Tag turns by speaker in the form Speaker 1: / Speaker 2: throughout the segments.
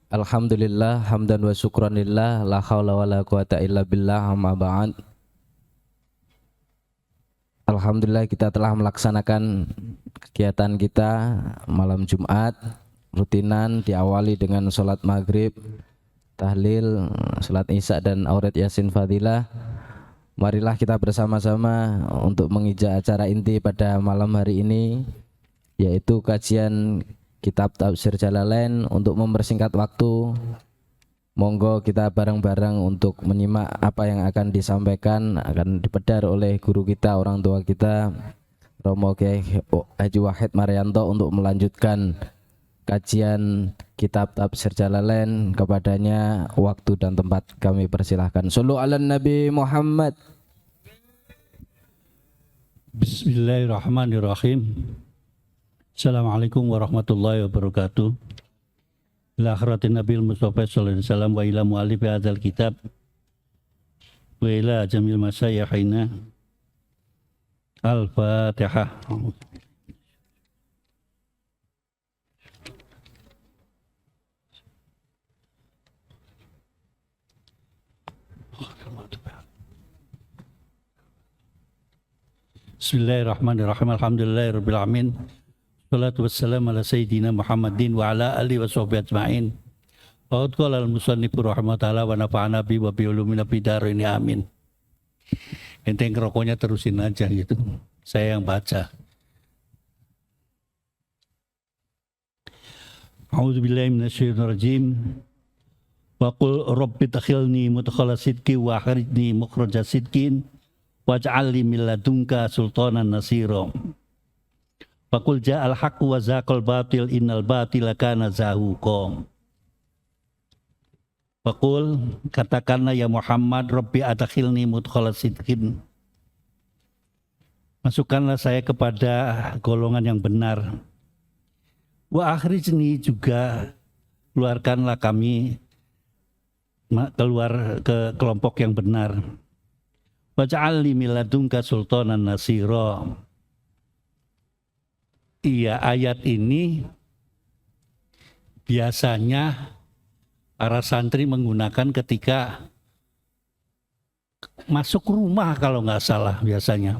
Speaker 1: Alhamdulillah hamdan wa syukranillah la haula wala quwata illa billah amma ba'd. Alhamdulillah kita telah melaksanakan kegiatan kita malam Jumat rutinan diawali dengan sholat maghrib, tahlil, sholat isya dan aurat yasin fadilah. Marilah kita bersama-sama untuk mengijak acara inti pada malam hari ini, yaitu kajian kitab Tafsir Jalalain. Untuk mempersingkat waktu, monggo kita bareng-bareng untuk menyimak apa yang akan disampaikan, akan dipedar oleh guru kita, orang tua kita, Romo Kiai Haji Wahid Marianto, untuk melanjutkan kajian kitab Tafsir Jalalain. Kepadanya waktu dan tempat kami persilahkan. Shallu ala Nabi Muhammad.
Speaker 2: Bismillahirrahmanirrahim. Assalamualaikum warahmatullahi wabarakatuh. Ila akhiratin Nabil Mustafa sallallahu alaihi wasallam wa ila mu'alif hadzal kitab wa ila jamil masyaykhina. Al-Fatihah. Bismillahirrahmanirrahim. Alhamdulillahirabbil alamin. Wassalatu wassalamu ala sayyidina Muhammadin wa ala alihi wa sahbihi ajma'in. Wa qala al-musannifu rahimahullah wa nafa'ana bi wa bi ulumina bidarain amin. Ente ngerokoknya terusin aja gitu. Saya yang baca. A'udzubillahi minasyaitonir rajim. Wa qul rabbi takhilni mudkhala sidqi wa akhrijni mukhraja sidqin waj'al li min ladunka sultanan nasira. Faqul ja'al haqqu wa zaqal batil innal batila kana zahuqa. Faqul, katakanlah ya Muhammad, Rabbi adkhilni mudkhala sidqin. Masukkanlah saya kepada golongan yang benar. Wa akhrijni, juga keluarkanlah kami keluar ke kelompok yang benar. Waj'al li min ladunka sultanan nasira. Iya, ayat ini biasanya para santri menggunakan ketika masuk rumah, kalau nggak salah biasanya.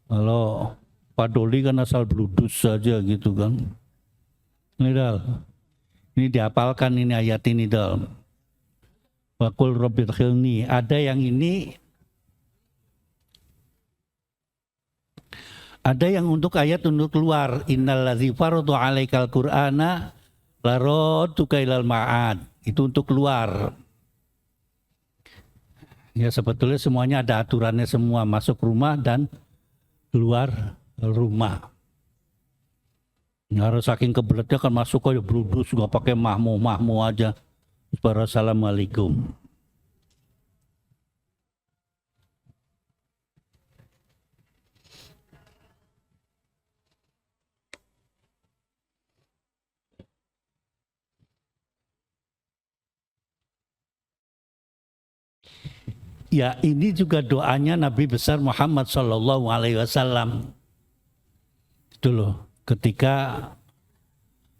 Speaker 2: Kalau Pak Doli kan asal bludus saja gitu kan. Ini Dal, ini dihafalkan ini ayat ini Dal. Wa qul rabbi adkhilni. Ada yang ini, ada yang untuk ayat untuk keluar. Innalladzi farada 'alaikal qur'ana laradduka ilal ma'ad. Itu untuk keluar. Ya sebetulnya semuanya ada aturannya semua, masuk rumah dan keluar rumah. Harus saking kebeletnya kan masuk aja bludus, nggak pakai mahmu aja. Assalamualaikum. Ya, ini juga doanya Nabi besar Muhammad Sallallahu Alaihi Wasallam. Itu loh, ketika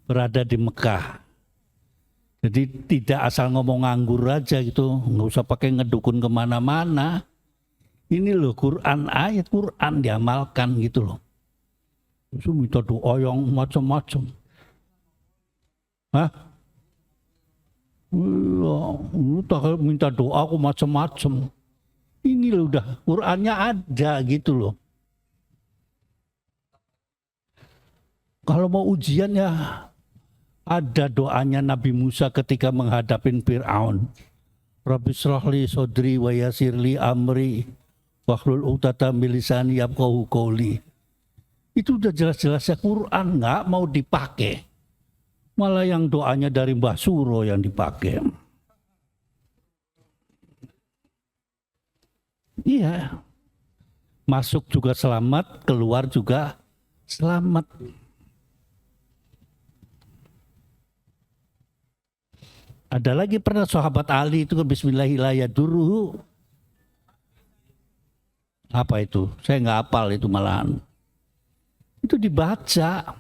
Speaker 2: berada di Mekah. Jadi tidak asal ngomong nganggur aja gitu, nggak usah pakai ngedukun kemana-mana. Ini loh Quran, ayat Quran diamalkan gitu loh. Terus minta doa yang macam-macam. Hah? Lu tak minta doa aku macam-macam. Ini loh udah Qurannya ada gitu loh. Kalau mau ujian ya ada doanya Nabi Musa ketika menghadapi Fir'aun. Rabbi shrahli sodri wa yassirli amri wahlul 'uqdatam min lisani yafqahu qawli. Itu udah jelas-jelas ya Quran, nggak mau dipakai. Malah yang doanya dari Mbah Suro yang dipakai. Iya. Masuk juga selamat, keluar juga selamat. Ada lagi pernah sahabat Ali itu ke Bismillahirrahmanirrahim. Apa itu? Saya nggak hafal itu malahan. Itu dibaca.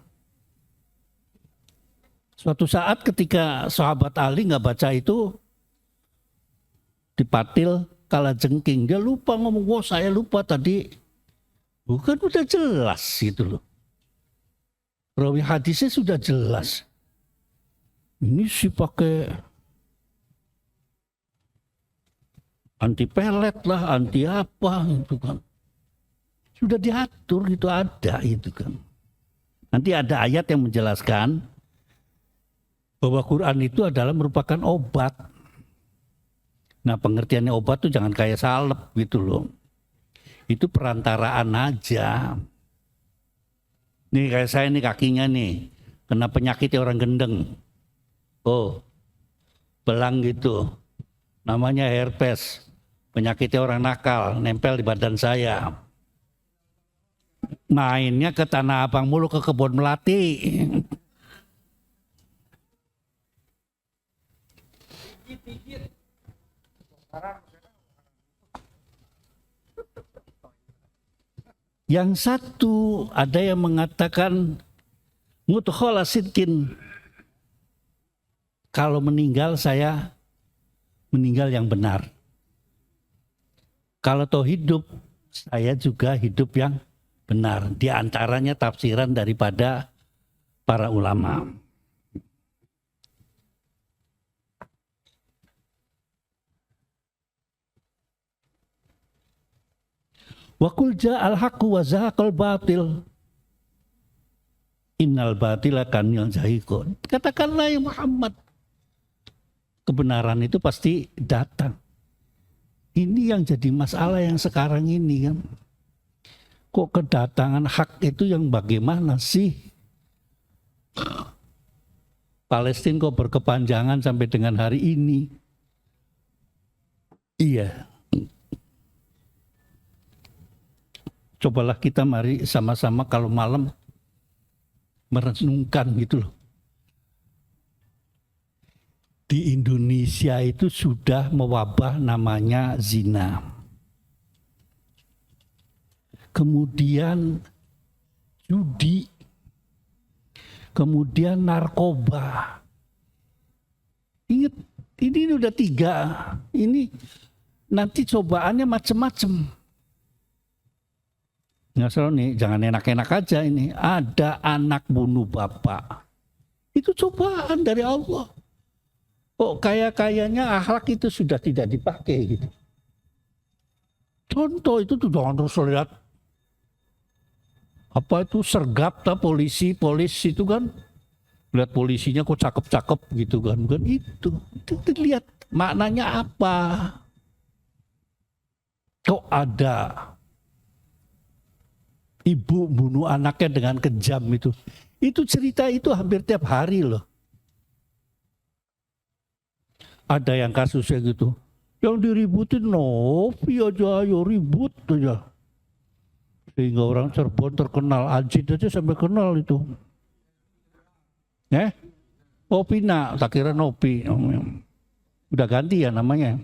Speaker 2: Suatu saat ketika sahabat Ali nggak baca itu, dipatil kalajengking. Dia lupa ngomong, wah saya lupa tadi. Bukan udah jelas gitu loh. Rawi hadisnya sudah jelas. Ini sih pakai anti pelet lah, anti apa gitu kan. Sudah diatur gitu, ada itu kan. Nanti ada ayat yang menjelaskan bahwa Quran itu adalah merupakan obat. Nah pengertiannya obat tuh jangan kayak salep gitu loh. Itu perantaraan aja. Nih kayak saya nih kakinya nih, kena penyakitnya orang gendeng. Oh, belang gitu. Namanya herpes. Penyakitnya orang nakal, nempel di badan saya. Mainnya ke Tanah Abang mulu, ke kebun melati. Yang satu ada yang mengatakan mudkhala sidqin. Kalau meninggal saya meninggal yang benar. Kalau toh hidup saya juga hidup yang benar. Di antaranya tafsiran daripada para ulama. Wa qul ja'al haqqu wa zahaqal batil. Innal batila kanil zahiqun. Katakanlah ya Muhammad, kebenaran itu pasti datang. Ini yang jadi masalah yang sekarang ini kan. Kok kedatangan hak itu yang bagaimana sih? Palestina kok berkepanjangan sampai dengan hari ini? Iya. Cobalah kita mari sama-sama kalau malam merenungkan gitu loh. Di Indonesia itu sudah mewabah namanya zina. Kemudian judi. Kemudian narkoba. Ingat, ini udah 3. Ini nanti cobaannya macam-macam. Nggak selalu nih, jangan enak-enak aja ini. Ada anak bunuh bapak. Itu cobaan dari Allah. Kok kayaknya akhlak itu sudah tidak dipakai gitu. Contoh itu tuh jangan terus lihat. Apa itu sergap tak polisi itu kan. Lihat polisinya kok cakep-cakep gitu kan. Bukan itu lihat maknanya apa. Kok ada ibu bunuh anaknya dengan kejam itu. Itu cerita itu hampir tiap hari loh. Ada yang kasusnya gitu. Yang diributin Novi aja, ayo ribut aja. Sehingga orang Cirebon terkenal, Ajit aja sampai kenal itu. Opina, tak kira Novi. Udah ganti ya namanya.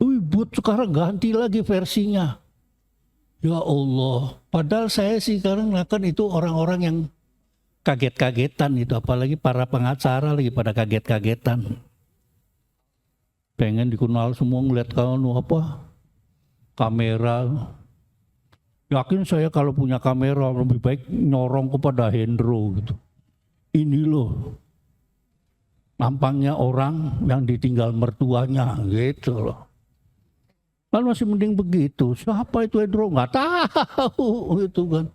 Speaker 2: Ribut sekarang ganti lagi versinya. Ya Allah, padahal saya sih sekarang akan itu orang-orang yang kaget-kagetan itu, apalagi para pengacara lagi pada kaget-kagetan. Pengen dikenal semua ngeliat kamu apa? Kamera. Yakin saya kalau punya kamera lebih baik nyorong kepada Hendro gitu. Ini loh. Nampaknya orang yang ditinggal mertuanya gitu loh. Kan masih mending begitu. Siapa itu Hendro? Nggak tahu gitu kan.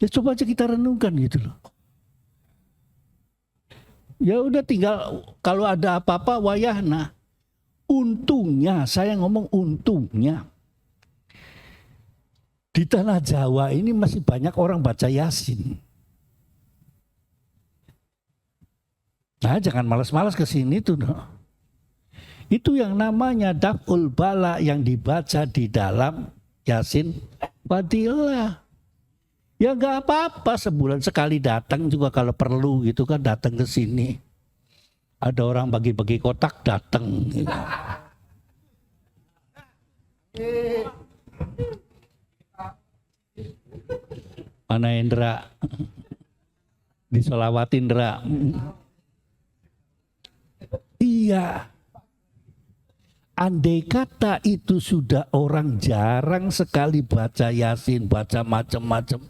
Speaker 2: Ya coba aja kita renungkan gitu loh. Ya udah tinggal kalau ada apa-apa wayahna. Untungnya, saya ngomong untungnya. Di tanah Jawa ini masih banyak orang baca Yasin. Nah jangan malas-malas ke sini tuh. No. Itu yang namanya daf'ul bala yang dibaca di dalam Yasin Fadilah. Ya nggak apa-apa, sebulan sekali datang juga kalau perlu gitu kan, datang ke sini. Ada orang bagi-bagi kotak datang. Gitu. Mana Indra? Disolawatin Indra. Iya. Andai kata itu sudah orang jarang sekali baca Yasin, baca macam-macam.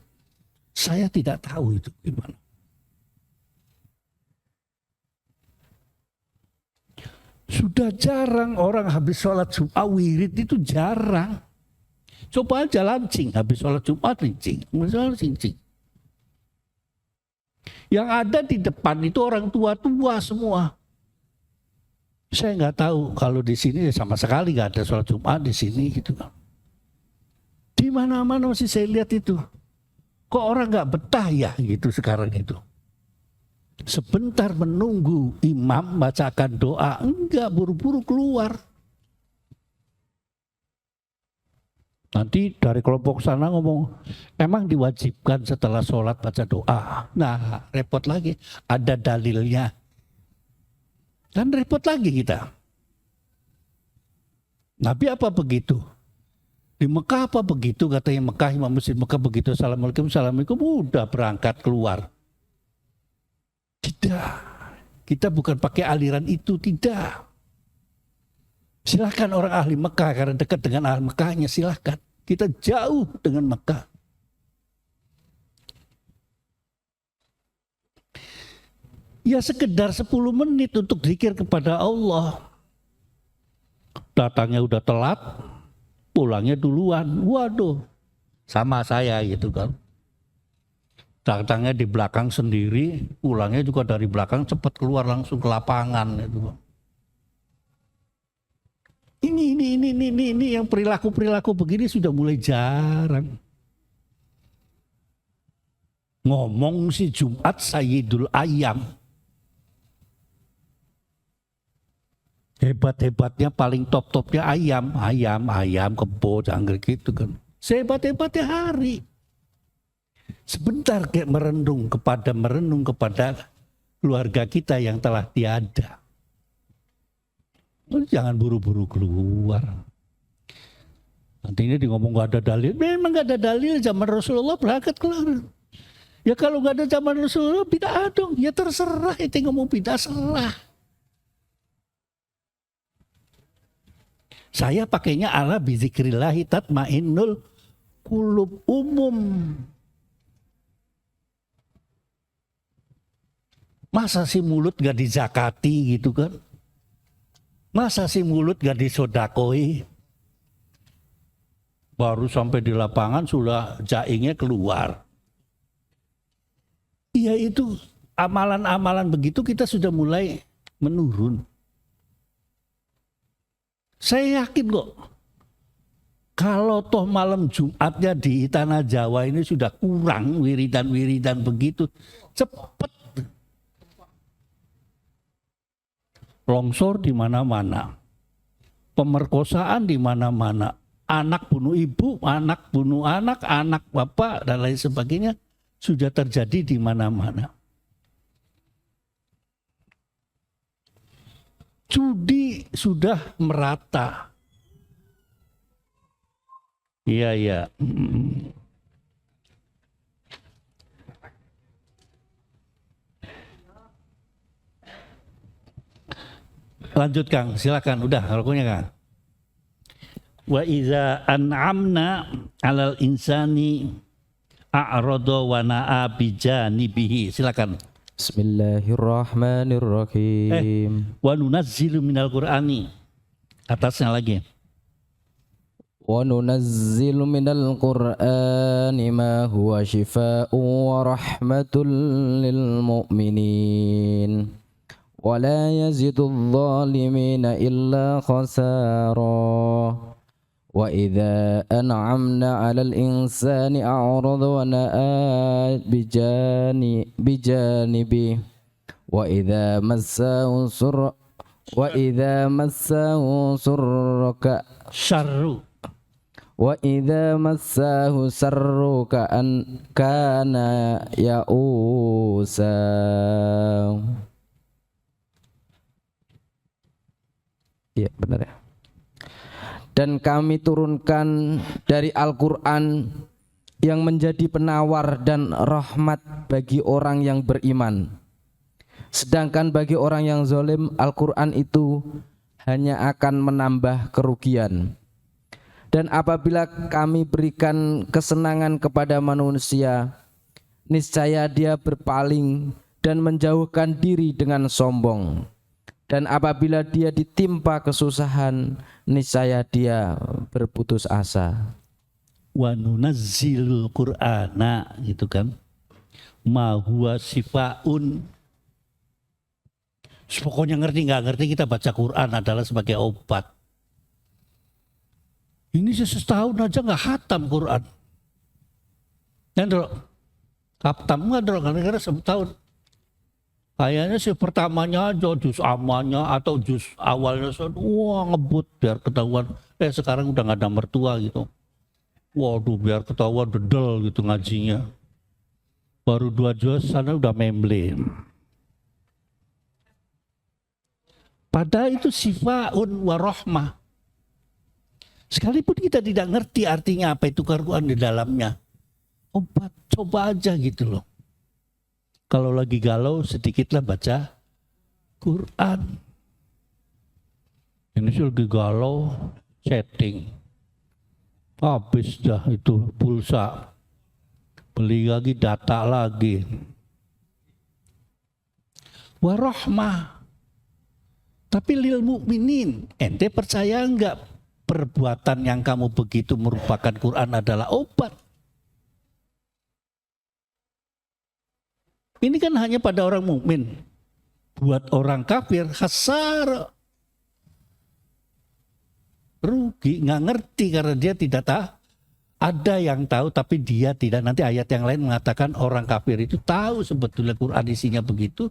Speaker 2: Saya tidak tahu itu gimana. Sudah jarang orang habis sholat Jumat wirid itu jarang. Coba aja lancing, habis sholat Jumat lancing, lancing. Yang ada di depan itu orang tua-tua semua. Saya nggak tahu kalau di sini sama sekali nggak ada sholat Jumat di sini gitu. Di mana-mana masih saya lihat itu. Kok orang nggak betah ya gitu sekarang itu. Sebentar menunggu imam bacakan doa, enggak buru-buru keluar. Nanti dari kelompok sana ngomong, emang diwajibkan setelah sholat baca doa. Nah repot lagi, ada dalilnya. Dan repot lagi kita. Nabi apa begitu? Di Mekah apa begitu? Katanya Mekah, Imam Masjid Mekah begitu. Assalamualaikum, assalamualaikum, udah berangkat keluar. Tidak. Kita bukan pakai aliran itu, tidak. Silahkan orang ahli Mekah, karena dekat dengan ahli Mekahnya, silahkan. Kita jauh dengan Mekah. Ya sekedar 10 menit untuk zikir kepada Allah. Datangnya udah telat, pulangnya duluan. Waduh, sama saya gitu kan. Datangnya di belakang sendiri, pulangnya juga dari belakang, cepat keluar langsung ke lapangan gitu. Ini yang perilaku begini sudah mulai jarang. Ngomong si Jumat Sayyidul Ayam. Hebat-hebatnya paling top-topnya ayam, kebo, jangkrik gitu kan. Sehebat-hebatnya hari. Sebentar kayak merenung kepada keluarga kita yang telah tiada. Jangan buru-buru keluar. Nanti ini ngomong gak ada dalil. Memang gak ada dalil, zaman Rasulullah berangkat keluar. Ya kalau gak ada zaman Rasulullah bid'ah dong. Ya terserah, itu ngomong bid'ah serah. Saya pakainya ala bizikrillahi tatmainnul qulub umum. Masa sih mulut gak dizakati gitu kan? Masa sih mulut gak disodakoi? Baru sampai di lapangan sudah jaingnya keluar. Iya itu amalan-amalan begitu kita sudah mulai menurun. Saya yakin kok, kalau toh malam Jumatnya di tanah Jawa ini sudah kurang wiridan-wiridan begitu, cepat. Longsor di mana-mana, pemerkosaan di mana-mana, anak bunuh ibu, anak bunuh anak, anak bapak, dan lain sebagainya sudah terjadi di mana-mana. Judi sudah merata. Iya. Lanjut Kang, silakan. Udah rokoknya Kang. Wa iza an'amna 'alal insani a'rada wa na'a bijanibihi. Silakan.
Speaker 1: Bismillahirrahmanirrahim.
Speaker 2: Wa nunazzilu minal Qur'ani. Atasnya lagi.
Speaker 1: Wa nunazzilu minal Qur'ani ma huwa shifaa'un wa rahmatul lil mu'minin. Wa la yazidul zalimina illa khasara. Wa idza an'amna 'alal insani a'rada wa na'a bijanibi wa idza massahu surraka
Speaker 2: Syarru.
Speaker 1: wa idza massahu sarru kana ya'usa. Iya benar ya. Dan kami turunkan dari Al-Quran yang menjadi penawar dan rahmat bagi orang yang beriman. Sedangkan bagi orang yang zalim, Al-Quran itu hanya akan menambah kerugian. Dan apabila kami berikan kesenangan kepada manusia, niscaya dia berpaling dan menjauhkan diri dengan sombong. Dan apabila dia ditimpa kesusahan, niscaya dia berputus asa.
Speaker 2: Wa nunazzilul Qur'ana gitu kan. Ma huwa sifaun. Pokoknya ngerti nggak ngerti kita baca Quran adalah sebagai obat. Ini setahun aja nggak hatam Quran. Dan hatam nggak gara-gara setahun. Kayaknya sih pertamanya aja juz amalnya atau juz awalnya wah ngebut biar ketahuan. Sekarang udah nggak ada mertua gitu. Waduh biar ketahuan dedel gitu ngajinya. Baru 2 juz sana udah memble. Padahal itu sifaun wa rahmah. Sekalipun kita tidak ngerti artinya apa itu Quran di dalamnya. Obat, coba aja gitu loh. Kalau lagi galau sedikitlah baca Quran. Ini sih lagi galau, setting. Habis dah itu pulsa. Beli lagi, data lagi. Warahmah. Tapi lil mukminin, ente percaya enggak perbuatan yang kamu begitu merupakan Quran adalah obat? Ini kan hanya pada orang mukmin. Buat orang kafir khasar. Rugi, nggak ngerti karena dia tidak tahu. Ada yang tahu tapi dia tidak. Nanti ayat yang lain mengatakan orang kafir itu tahu sebetulnya Quran isinya begitu.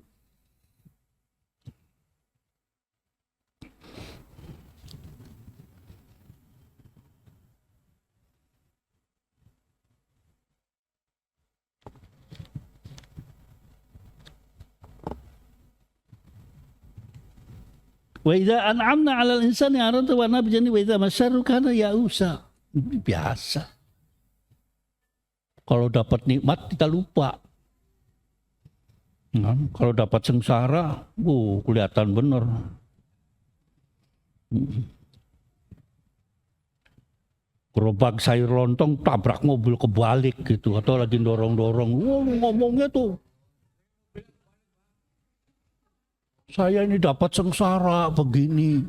Speaker 2: Wa idza an'amna 'alal insani arada wa nabjani wa idza masyarru kana ya'usa. Biasa. Kalau dapat nikmat kita lupa. Nah, kalau dapat sengsara, kelihatan bener. Gerobak sayur lontong tabrak mobil kebalik gitu atau lagi dorong-dorong. Ngomongnya tuh. Saya ini dapat sengsara begini.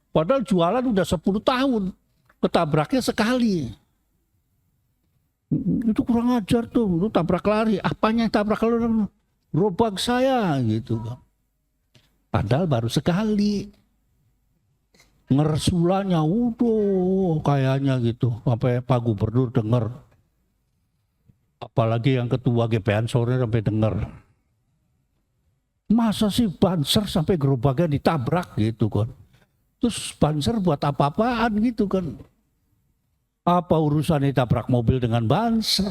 Speaker 2: Padahal jualan udah 10 tahun. Ketabraknya sekali. Itu kurang ajar tuh. Lu tabrak lari. Apanya yang tabrak lari? Gerobak saya gitu. Padahal baru sekali. Ngersulanya kayaknya gitu. Sampai Pak Gubernur dengar. Apalagi yang ketua GPN sore sampai dengar. Masa sih banser sampai gerobaknya ditabrak gitu kan. Terus banser buat apa-apaan gitu kan. Apa urusan ditabrak mobil dengan banser?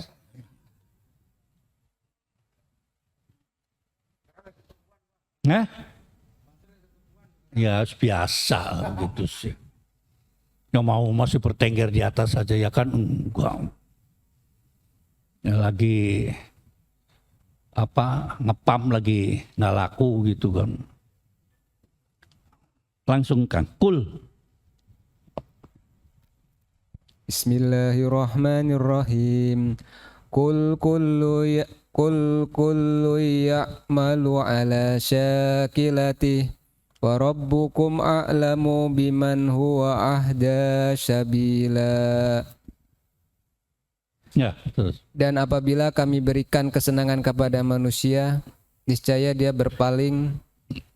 Speaker 2: Ya biasa gitu sih. Yang mau masih bertengger di atas saja ya kan enggak. Ya lagi ngepam lagi nggak laku gitu kan. Langsung kan kul.
Speaker 3: Bismillahirrahmanirrahim. Kul kullu ya'malu ala syakilati wa rabbukum a'lamu biman huwa ahda sabila.
Speaker 2: Ya, terus.
Speaker 3: Dan apabila kami berikan kesenangan kepada manusia, niscaya dia berpaling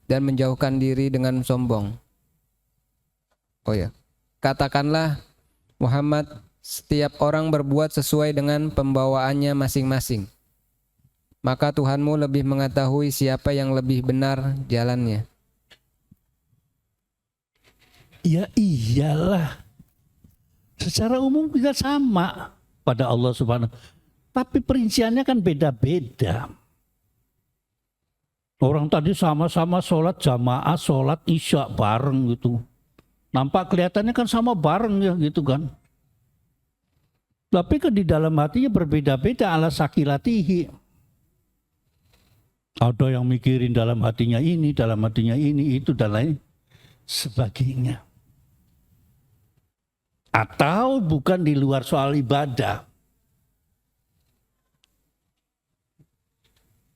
Speaker 3: dan menjauhkan diri dengan sombong. Oh ya, katakanlah Muhammad, setiap orang berbuat sesuai dengan pembawaannya masing-masing. Maka Tuhanmu lebih mengetahui siapa yang lebih benar jalannya.
Speaker 2: Ya iyalah. Secara umum kita sama pada Allah Subhanahu. Tapi perinciannya kan beda-beda. Orang tadi sama-sama sholat jamaah, sholat isya bareng gitu. Nampak kelihatannya kan sama bareng ya gitu kan. Tapi kan di dalam hatinya berbeda-beda ala sakilatihi. Ada yang mikirin dalam hatinya ini, itu dan lain sebagainya. Atau bukan di luar soal ibadah.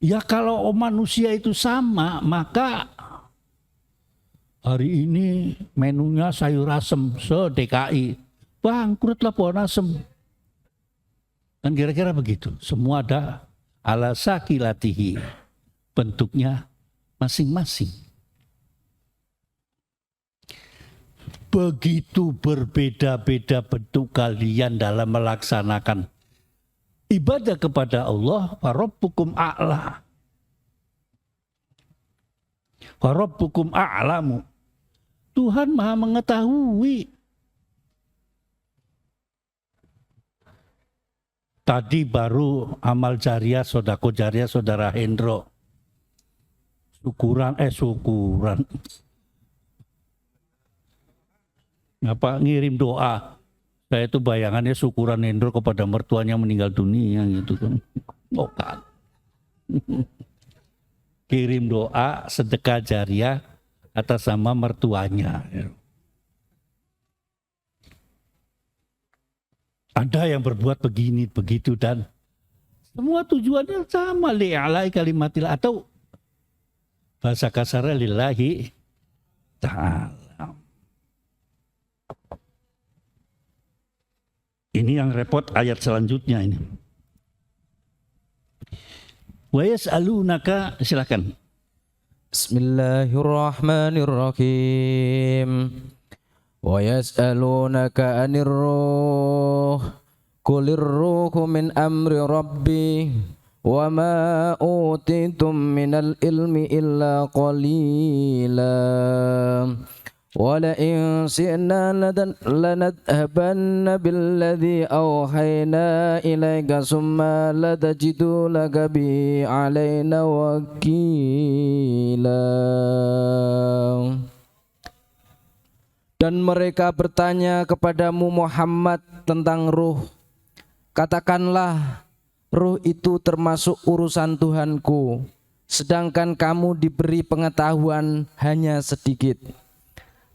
Speaker 2: Ya kalau manusia itu sama, maka hari ini menunya sayur asem se-DKI. Bangkrutlah pohon asem. Kan kira-kira begitu. Semua ada ala sakilatihi. Bentuknya masing-masing. Begitu berbeda-beda bentuk kalian dalam melaksanakan ibadah kepada Allah. Farabbukum a'la. Farabbukum a'lamu. Tuhan Maha mengetahui. Tadi baru amal jariah, sodako jariah saudara Hendro. Syukuran. Apa ngirim doa. Saya itu bayangannya syukuran Hendro kepada mertuanya meninggal dunia gitu kan. Oh kan. Kirim doa sedekah jariah atas nama mertuanya. Ada yang berbuat begini, begitu dan semua tujuannya sama, li'alai kalimatillah atau bahasa kasarnya lillahi ta'ala. Ini yang repot ayat selanjutnya ini. Wa yas'alunaka, silakan.
Speaker 1: Bismillahirrahmanirrahim. Wa yas'alunaka 'anir ruh. Qulir ruhu min amri rabbi. Wa ma utitum minal ilmi illa qalila. Wa la in syi'na lanadhhabanna billadhi awhayna ilayka summa latajidu laka bi 'alaina wakila. Dan mereka bertanya kepadamu Muhammad tentang ruh. Katakanlah, ruh itu termasuk urusan Tuhanku, sedangkan kamu diberi pengetahuan hanya sedikit.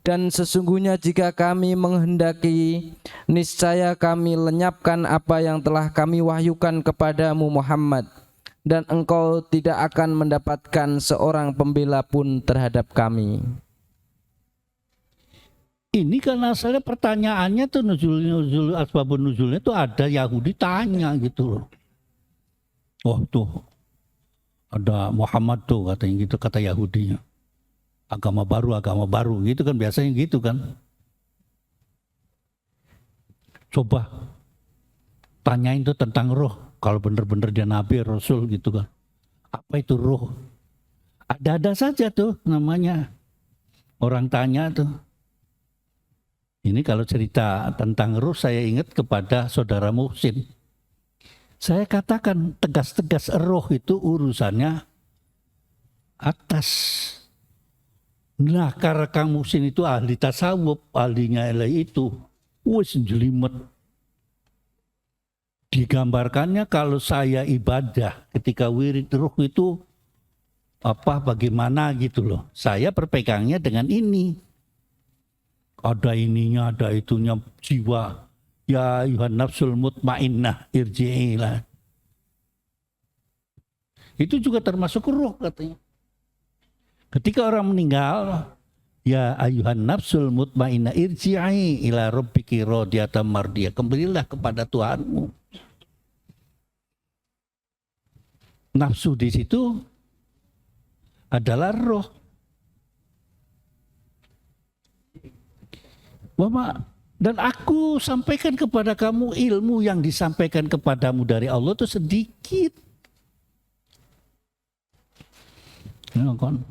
Speaker 1: Dan sesungguhnya jika kami menghendaki, niscaya kami lenyapkan apa yang telah kami wahyukan kepadamu Muhammad, dan engkau tidak akan mendapatkan seorang pembela pun terhadap kami.
Speaker 2: Ini kan asalnya pertanyaannya tuh nuzul asbabun nuzulnya tuh ada Yahudi tanya gitu loh. Oh tuh ada Muhammad tuh katanya gitu, kata Yahudinya. Agama baru gitu kan biasanya gitu kan. Coba tanyain tuh tentang roh. Kalau bener-bener dia nabi rasul gitu kan. Apa itu roh? Ada saja tuh namanya. Orang tanya tuh. Ini kalau cerita tentang ruh saya ingat kepada saudara Muhsin. Saya katakan tegas-tegas roh itu urusannya atas. Nah karena Kang Muhsin itu ahli tasawuf, ahlinya elai itu. Wes jelimet. Digambarkannya kalau saya ibadah ketika wirid ruh itu bagaimana gitu loh. Saya berpegangnya dengan ini. Ada ininya, ada itunya, jiwa. Ya ayuhan nafsul mutmainnah irji'ilah. Itu juga termasuk ruh katanya. Ketika orang meninggal, ya ayuhan nafsul mutmainnah irji'i ila rabbiki radiyatan mardiyah. Kembalilah kepada Tuhanmu. Nafsu di situ adalah roh. Dan aku sampaikan kepada kamu ilmu yang disampaikan kepadamu dari Allah itu sedikit. Ya kan?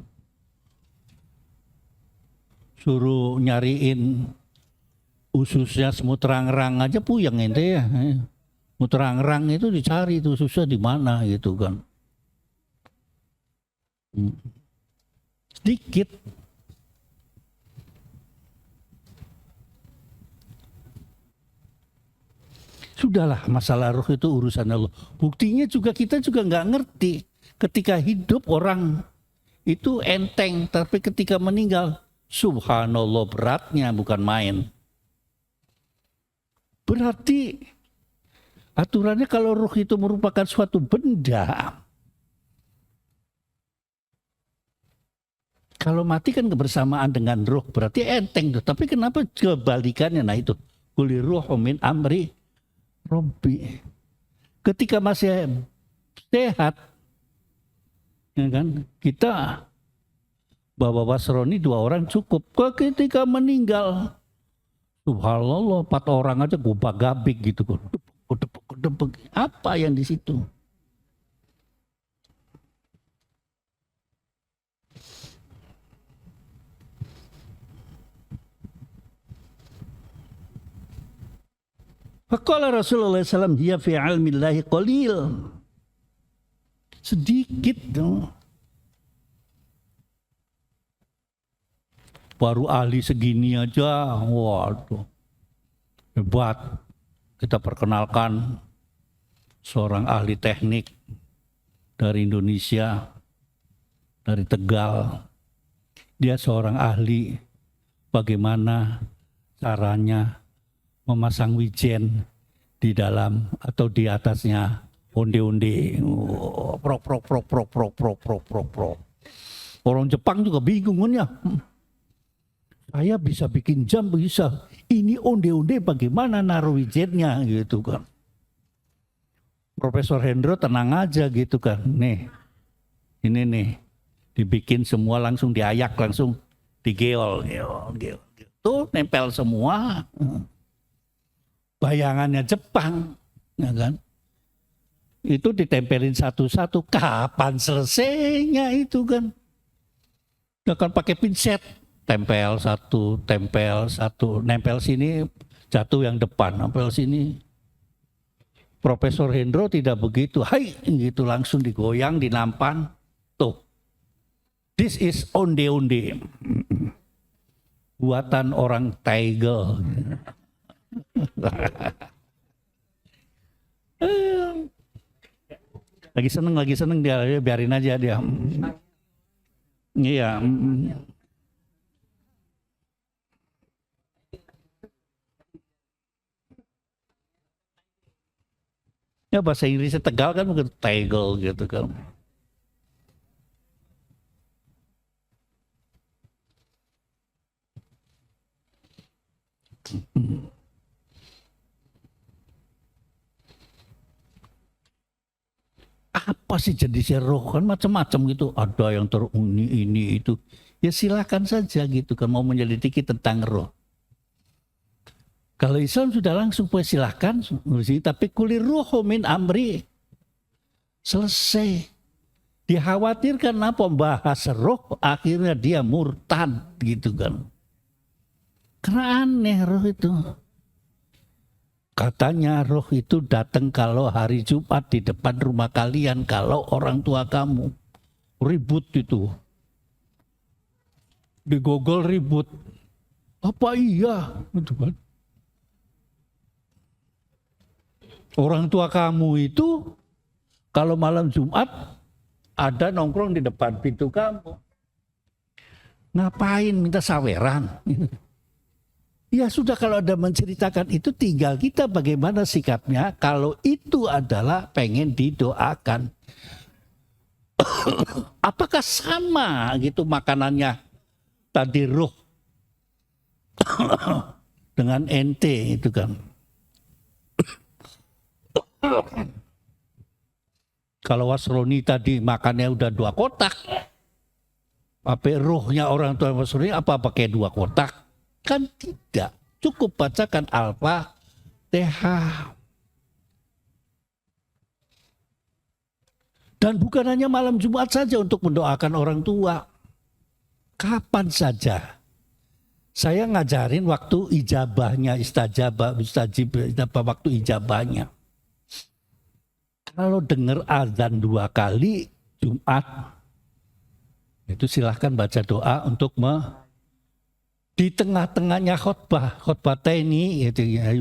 Speaker 2: Suruh nyariin ususnya semut rang-rang aja puyeng ente ya. Semut rang-rang itu dicari itu ususnya di mana gitu kan. Sedikit. Sudahlah, masalah roh itu urusan Allah. Buktinya juga kita juga nggak ngerti. Ketika hidup orang itu enteng, tapi ketika meninggal, subhanallah beratnya bukan main. Berarti aturannya kalau roh itu merupakan suatu benda, kalau mati kan kebersamaan dengan roh, berarti enteng tuh. Tapi kenapa kebalikannya? Nah itu, kuli ruhu min amri Robbi. Ketika masih sehat, ya kan, kita bawa wasroni 2 orang cukup. Ketika meninggal, subhanallah 4 orang aja gobak-gabik gitu. Apa yang di situ? Faqala Rasulullah SAW, hiya fi ilmillahi qalil. Sedikit dong. Baru ahli segini aja, waduh, hebat. Kita perkenalkan seorang ahli teknik dari Indonesia, dari Tegal. Dia seorang ahli bagaimana caranya memasang wijen di dalam atau di atasnya onde-onde. Prok. Orang Jepang juga bingung kan ya. Saya bisa bikin jam, bisa. Ini onde-onde bagaimana naruh wijennya gitu kan. Profesor Hendro tenang aja gitu kan. Nih, ini nih. Dibikin semua langsung diayak, langsung digeol. Tuh nempel semua. Bayangannya Jepang, ya kan? Itu ditempelin satu-satu. Kapan selesainya itu kan? Akan pakai pinset, tempel satu, nempel sini, jatuh yang depan, nempel sini. Profesor Hendro tidak begitu, hai, gitu langsung digoyang, dinampan. Tuh, this is onde-onde, buatan orang Taigel. Lagi seneng dia, biarin aja dia. Iya. Ya bahasa Inggrisnya Tegal kan bukan Tegel gitu kan. Apa sih jenisnya roh kan macam-macam gitu, ada yang ini itu, ya silakan saja gitu kan mau menyelidiki tentang roh. Kalau Islam sudah langsung silakan, tapi kulir ruhu min amri, selesai. Dikhawatirkan apa bahas roh akhirnya dia murtad gitu kan, karena aneh roh itu. Katanya roh itu datang kalau hari Jumat di depan rumah kalian, kalau orang tua kamu ribut itu. Di Google ribut. Apa iya? Gitu kan. Orang tua kamu itu kalau malam Jumat ada nongkrong di depan pintu kamu. Ngapain minta saweran? Ya sudah, kalau ada menceritakan itu tinggal kita bagaimana sikapnya kalau itu adalah pengen didoakan. Apakah sama gitu makanannya tadi roh dengan ente itu kan. Kalau wasroni tadi makannya udah 2 kotak. Apa rohnya orang tua wasroni apa pakai 2 kotak? Kan tidak, cukup bacakan Al-Fatihah. Dan bukan hanya malam Jumat saja untuk mendoakan orang tua. Kapan saja. Saya ngajarin waktu ijabahnya, waktu ijabahnya. Kalau dengar azan 2 kali Jumat, itu silahkan baca doa untuk di tengah-tengahnya khutbah ini gitu ya.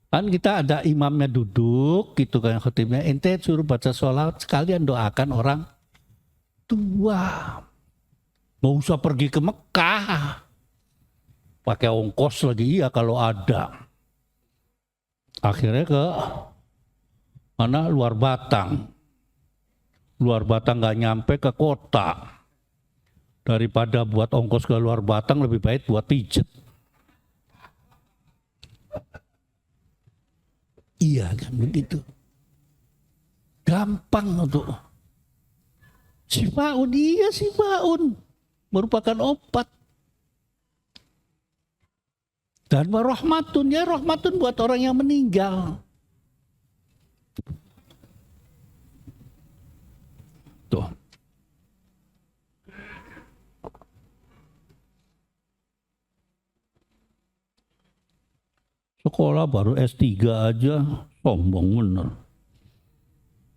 Speaker 2: Kan kita ada imamnya duduk gitu kan, khotibnya, ente suruh baca sholat sekalian doakan orang tua. Mau usah pergi ke Mekah, pakai ongkos lagi, iya kalau ada. Akhirnya ke mana, luar Batang. Luar Batang nggak nyampe ke kota. Daripada buat ongkos ke luar Batang, lebih baik buat pijet. Iya kan begitu. Gampang untuk sifaun, iya sifaun. Merupakan obat. Dan rahmatun, ya rahmatun buat orang yang meninggal. Tuh. Sekolah baru S3 aja, sombong bener.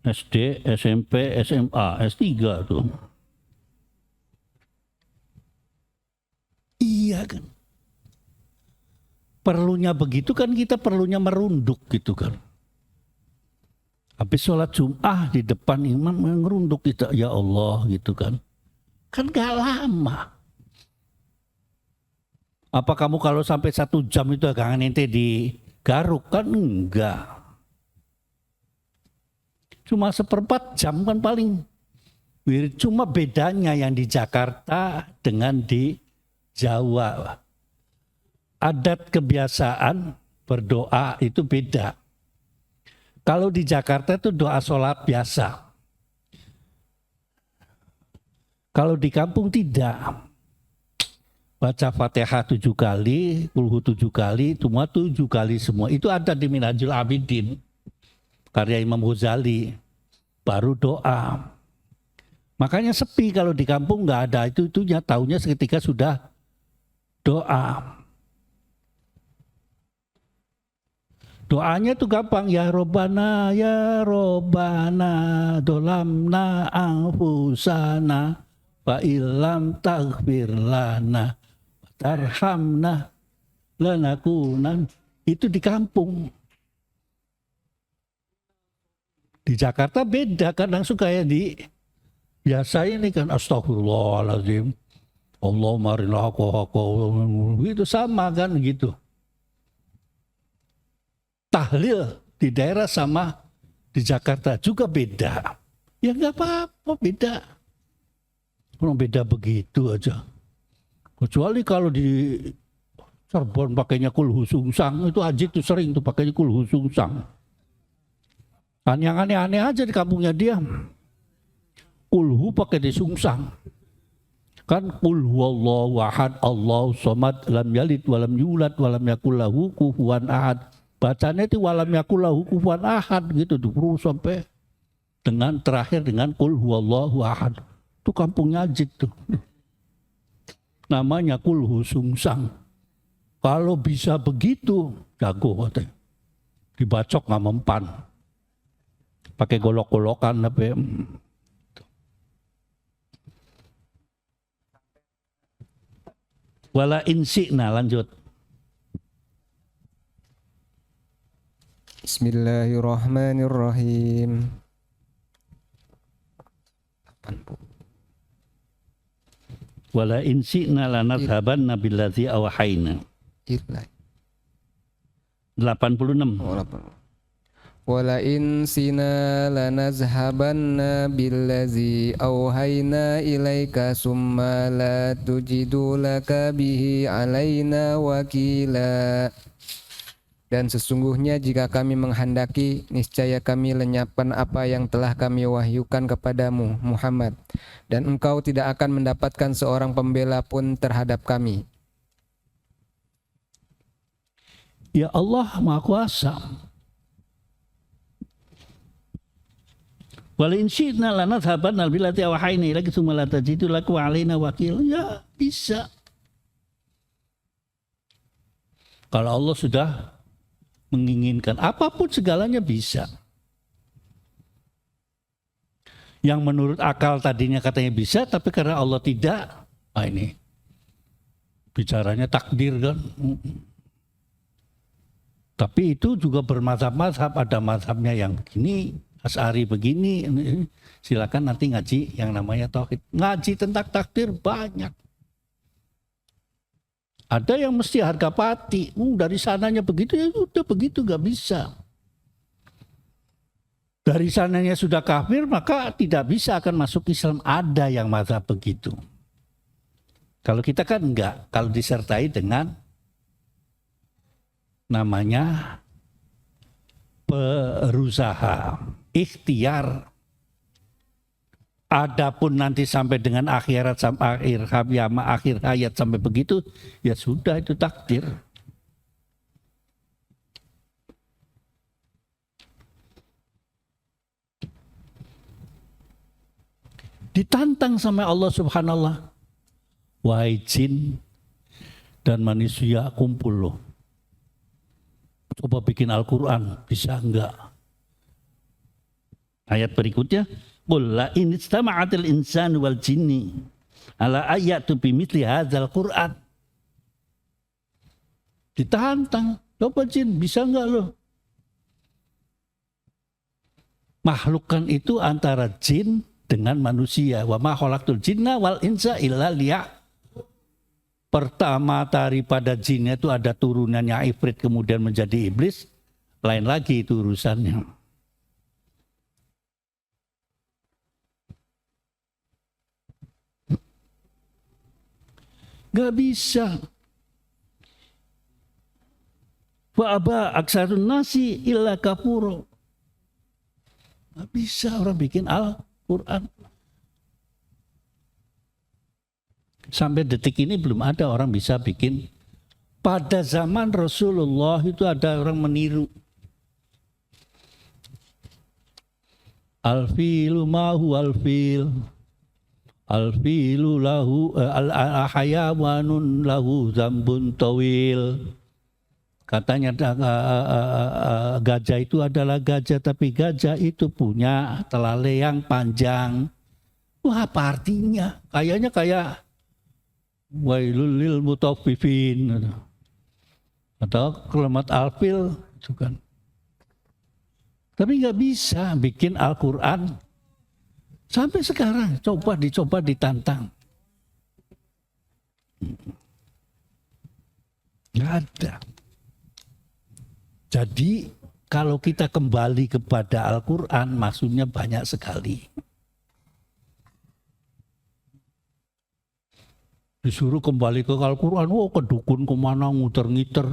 Speaker 2: SD, SMP, SMA, S3 tuh. Iya kan. Perlunya begitu kan, kita perlunya merunduk gitu kan. Habis sholat Jum'ah di depan imam merunduk kita, ya Allah gitu kan. Kan gak lama. Apa kamu kalau sampai 1 jam itu agak ente digaruk? Kan enggak. Cuma 1/4 jam kan paling. Cuma bedanya yang di Jakarta dengan di Jawa. Adat kebiasaan berdoa itu beda. Kalau di Jakarta itu doa sholat biasa. Kalau di kampung tidak. Baca Fatihah 7 kali, Kulhu 7 kali, semua 7 kali semua. Itu ada di Minhajul Abidin, karya Imam Ghazali. Baru doa. Makanya sepi kalau di kampung nggak ada itunya, taunya seketika sudah doa. Doanya tuh gampang, ya Robbana, dolamna anfusana, fa illam taghfir lana tarhamna lanakunan. Itu di kampung. Di Jakarta beda, kadang suka ya biasa ini kan astagfirullahaladzim, Allahumma arinal haqqa haqqa, itu sama kan gitu. Tahlil di daerah sama di Jakarta juga beda. Ya nggak apa-apa, beda. Orang beda begitu aja. Kecuali kalau di Cirebon pakainya kulhu sungsang, itu Haji itu sering tuh pakainya kulhu sungsang. Kan yang aneh-aneh aja di kampungnya dia. Kulhu pakai di sungsang. Kan qul huwallahu ahad, Allahu somad, lam yalid walam yulad walam yakul lahu kufuwan ahad. Bacanya itu walam yakul lahu kufuwan ahad gitu terus sampai dengan terakhir dengan qul huwallahu ahad. Itu kampungnya Ajit tuh. Namanya kulhu sungsang. Kalau bisa begitu, jago katanya. Dibacok nggak mempan. Pakai golok-golokan tapi wala insi'na, lanjut.
Speaker 3: Bismillahirrahmanirrahim.
Speaker 2: Wala insi'na lanadhabanna billadzi awhayna. 86.
Speaker 3: Wala in sina lanazhabanna billazi auhayna ilaika summa la tujidu laka bihi alaina wakila. Dan sesungguhnya jika kami menghendaki, niscaya kami lenyapkan apa yang telah kami wahyukan kepadamu, Muhammad. Dan engkau tidak akan mendapatkan seorang pembela pun terhadap kami.
Speaker 2: Ya Allah Maha Kuasa. Wala in syi'na lanadhabanna billati awhayna ilaika tsumma la tajidu laku alaina wakil. Ya bisa. Kalau Allah sudah menginginkan, apapun segalanya bisa. Yang menurut akal tadinya katanya bisa, tapi karena Allah tidak, ini bicaranya takdir kan. Tapi itu juga bermazhab-mazhab, ada mazhabnya yang begini, Asy'ari begini. Silakan nanti ngaji yang namanya tauhid. Ngaji tentang takdir banyak. Ada yang mesti harga mati, dari sananya begitu, ya udah begitu, gak bisa. Dari sananya sudah kafir, maka tidak bisa akan masuk Islam. Ada yang mazhab begitu. Kalau kita kan enggak, kalau disertai dengan namanya berusaha, ikhtiar. Adapun nanti sampai dengan akhirat, sampai akhir hayat sampai begitu, ya sudah, itu takdir. Ditantang sama Allah Subhanallah. Wahai jin dan manusia, kumpul loh. Coba bikin Al-Quran, bisa enggak? Ayat berikutnya, qul la in istama'atil insanu wal jinni ala ayatu bimithli hadzal Qur'an. Ditantang, coba jin, bisa enggak lo? Makhlukkan itu antara jin dengan manusia. Wa ma khalaqtul jinna wal insa illa liya. Pertama daripada jinnya itu ada turunannya ifrit kemudian menjadi iblis. Lain lagi itu urusannya. Gak bisa. Wa aba aksarun nasi illa kafuro. Gak bisa orang bikin Al-Quran. Sampai detik ini belum ada orang bisa bikin. Pada zaman Rasulullah itu ada orang meniru. Al-filu mahu al-fil. Al-filu lahu al-hayawanun lahu zambun tawil. Katanya gajah itu adalah gajah, tapi gajah itu punya telalai yang panjang. Wah, apa artinya? Kayaknya kayak wailul lil mutaffifin atau kalimat alfil itu kan. Tapi nggak bisa bikin Al-Quran sampai sekarang. Dicoba ditantang, nggak ada. Jadi kalau kita kembali kepada Al-Quran, maksudnya banyak sekali. Disuruh kembali ke Al-Quran, ke dukun kemana nguter-ngiter.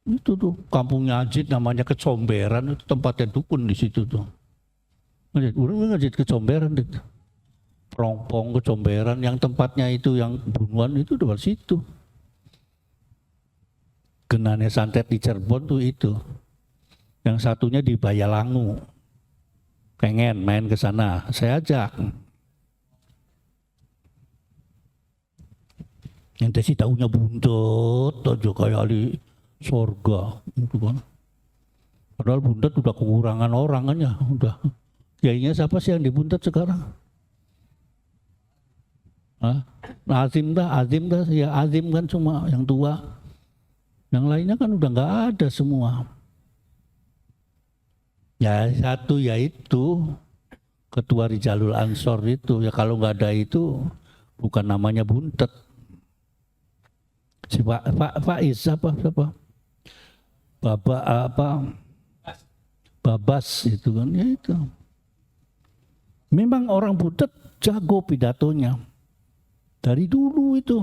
Speaker 2: Itu tuh kampungnya Ajit namanya Kecomberan, itu tempatnya dukun di situ tuh. Orang ngajit Kecomberan itu. Perompong Kecomberan, yang tempatnya itu yang bunuhan itu di situ. Genane santet di Cirebon tuh itu. Yang satunya di Bayalangu. Pengen main ke sana, saya ajak. Yang tadi tahunya bundet aja kayak di sorga, itu kan. Padahal bundet udah kekurangan orang kan ya, udah. Kiainya siapa sih yang dibundet sekarang? Azim dah, ya Azim kan cuma yang tua. Yang lainnya kan udah nggak ada semua. Ya satu yaitu ketua Rijalul Ansor itu, ya kalau nggak ada itu bukan namanya buntet. Si Faiz siapa? Babas itu kan, ya itu. Memang orang buntet jago pidatonya dari dulu itu.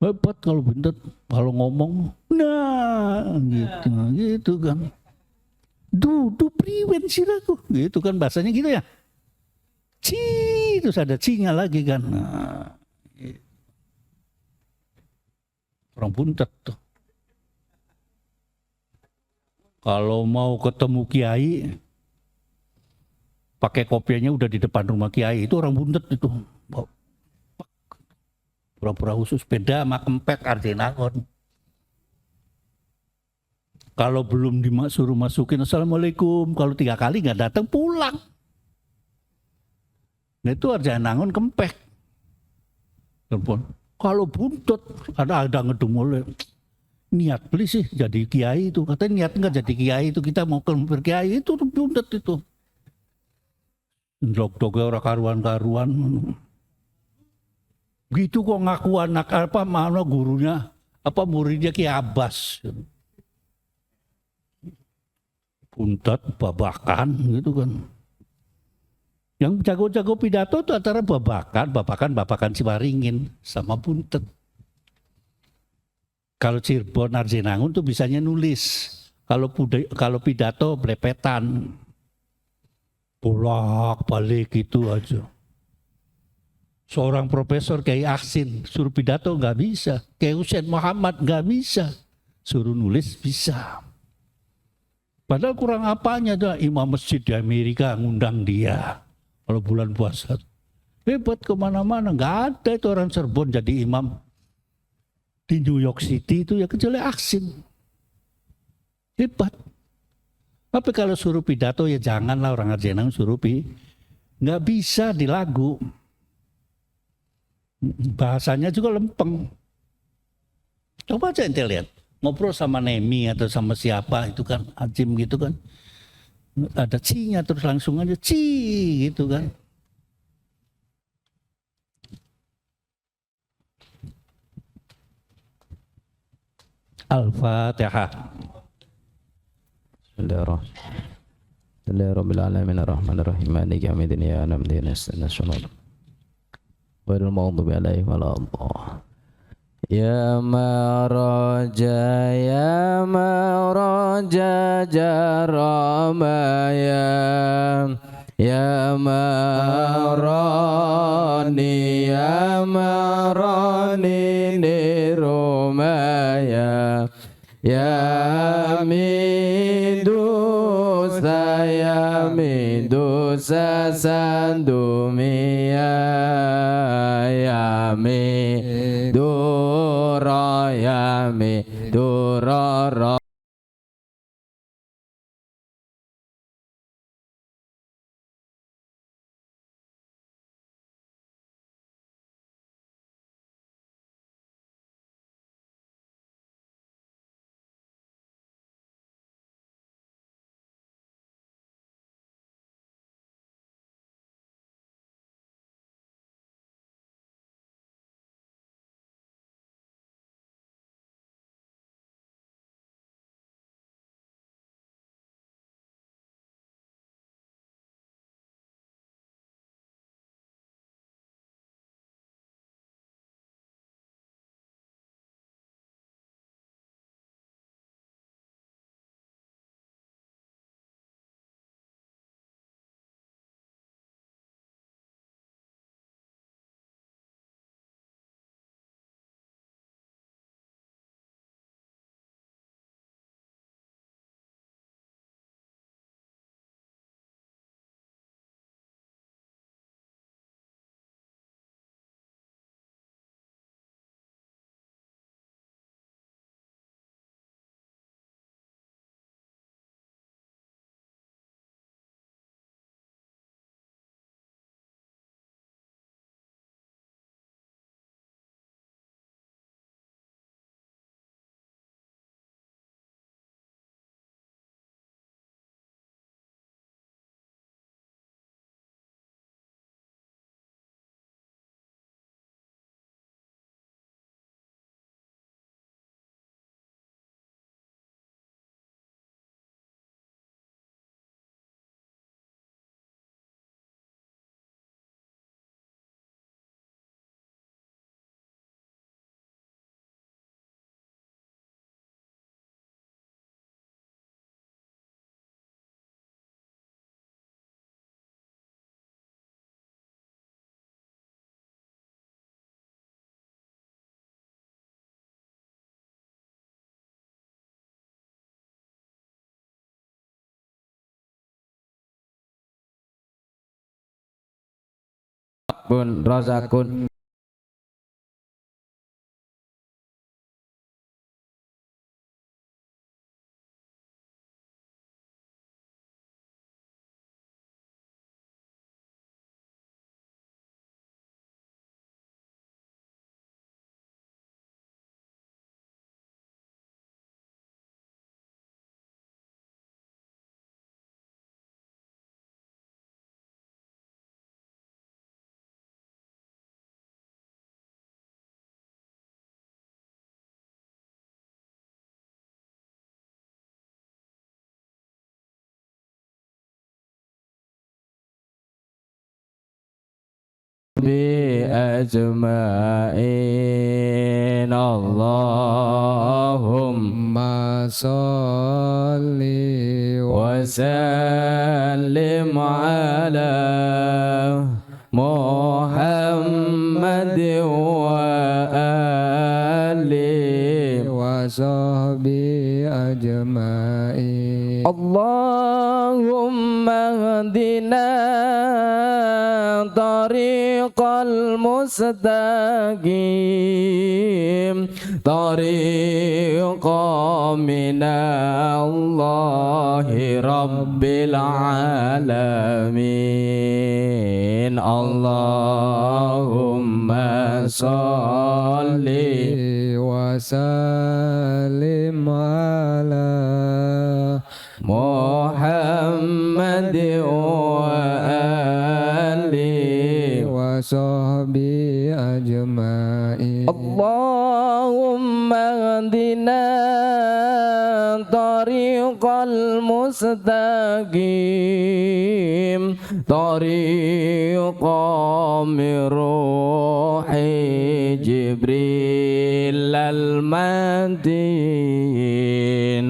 Speaker 2: Hebat kalau buntet, kalau ngomong, nah gitu kan. Dudu priwen siraku, gitu kan bahasanya gitu ya. Terus ada cinya lagi kan. Nah, orang buntet tuh. Kalau mau ketemu kiai, pakai kopiahnya udah di depan rumah kiai, itu orang buntet itu. Pura-pura khusus sepeda sama kempet Arjenangon. Kalau belum disuruh masukin assalamualaikum, kalau 3 kali nggak datang pulang. Nah itu Arjanangon kempek. telepon. Kalau buntut ada ngedumul, niat beli sih jadi kiai itu, katanya niat nggak jadi kiai itu, kita mau ke berkiai itu buntut itu. Dog-dognya orang karuan-karuan. Gitu kok ngaku anak apa mana gurunya, apa muridnya Ki Abbas. Buntet, babakan gitu kan. Yang jago-jago pidato itu antara babakan Ciwaringin sama buntet. Kalau Cirebon Arjenangun tuh bisanya nulis. Kalau pidato blepetan. Bolak-balik gitu aja. Seorang profesor kayak Aksin suruh pidato nggak bisa, kayak Hussein Muhammad nggak bisa, suruh nulis bisa. Padahal kurang apanya tuh imam masjid di Amerika ngundang dia kalau bulan puasa. Hebat kemana-mana, nggak ada itu orang Cirebon jadi imam di New York City itu ya kecuali Aksin. Hebat. Tapi kalau suruh pidato ya janganlah orang Arjenang suruh nggak bisa di lagu. Bahasanya juga lempeng. Coba aja ente lihat, ngobrol sama Nemi atau sama siapa itu kan, Ajim gitu kan. Ada cinya terus langsung aja ci gitu kan. Al-Fatihah.
Speaker 1: Bismillahirrahmanirrahim. Ar-Rahmanir-Rahim. Maliki yaumiddin. Ya nabdina sallallahu Wairul maghdubi alaihim waladhdallin. Ya maraja jaramaya ya marani nirumaya ya midusa sandumia ya midura ya midura bun razakun أجمعين اللهم
Speaker 3: صل
Speaker 1: وسلم على محمد وآله
Speaker 3: وصحبه أجمعين.
Speaker 1: اللهم اهدنا طريق المستقيم طريق من الله رب العالمين. اللهم صل
Speaker 3: وسلم على
Speaker 1: محمد وآله
Speaker 3: وصحبه أجمعين.
Speaker 1: اللهم اهدنا طريق المستقيم طريق من روح جبريل المتين.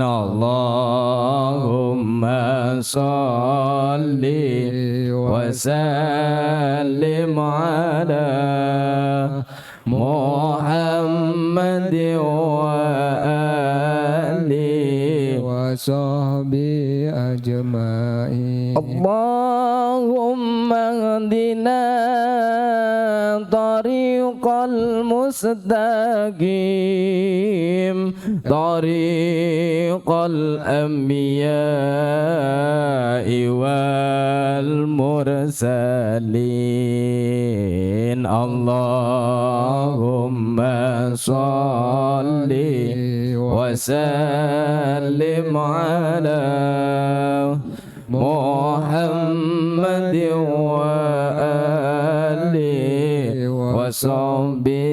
Speaker 1: اللهم صل وسلم على محمد وآله
Speaker 3: وصحبه أجمعين.
Speaker 1: اللهم اهدنا طريق المستقيم طريق الأنبياء والمرسلين. اللهم صل وسلم على محمد وآله وصحبه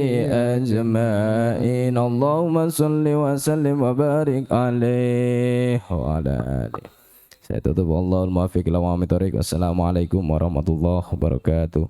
Speaker 1: أجمعين. اللهم صل وسلم وبارك عليه وعلى آله. Saya tutup. Allahul muwaffiq ila aqwamit thoriq. Wassalamualaikum warahmatullahi wabarakatuh.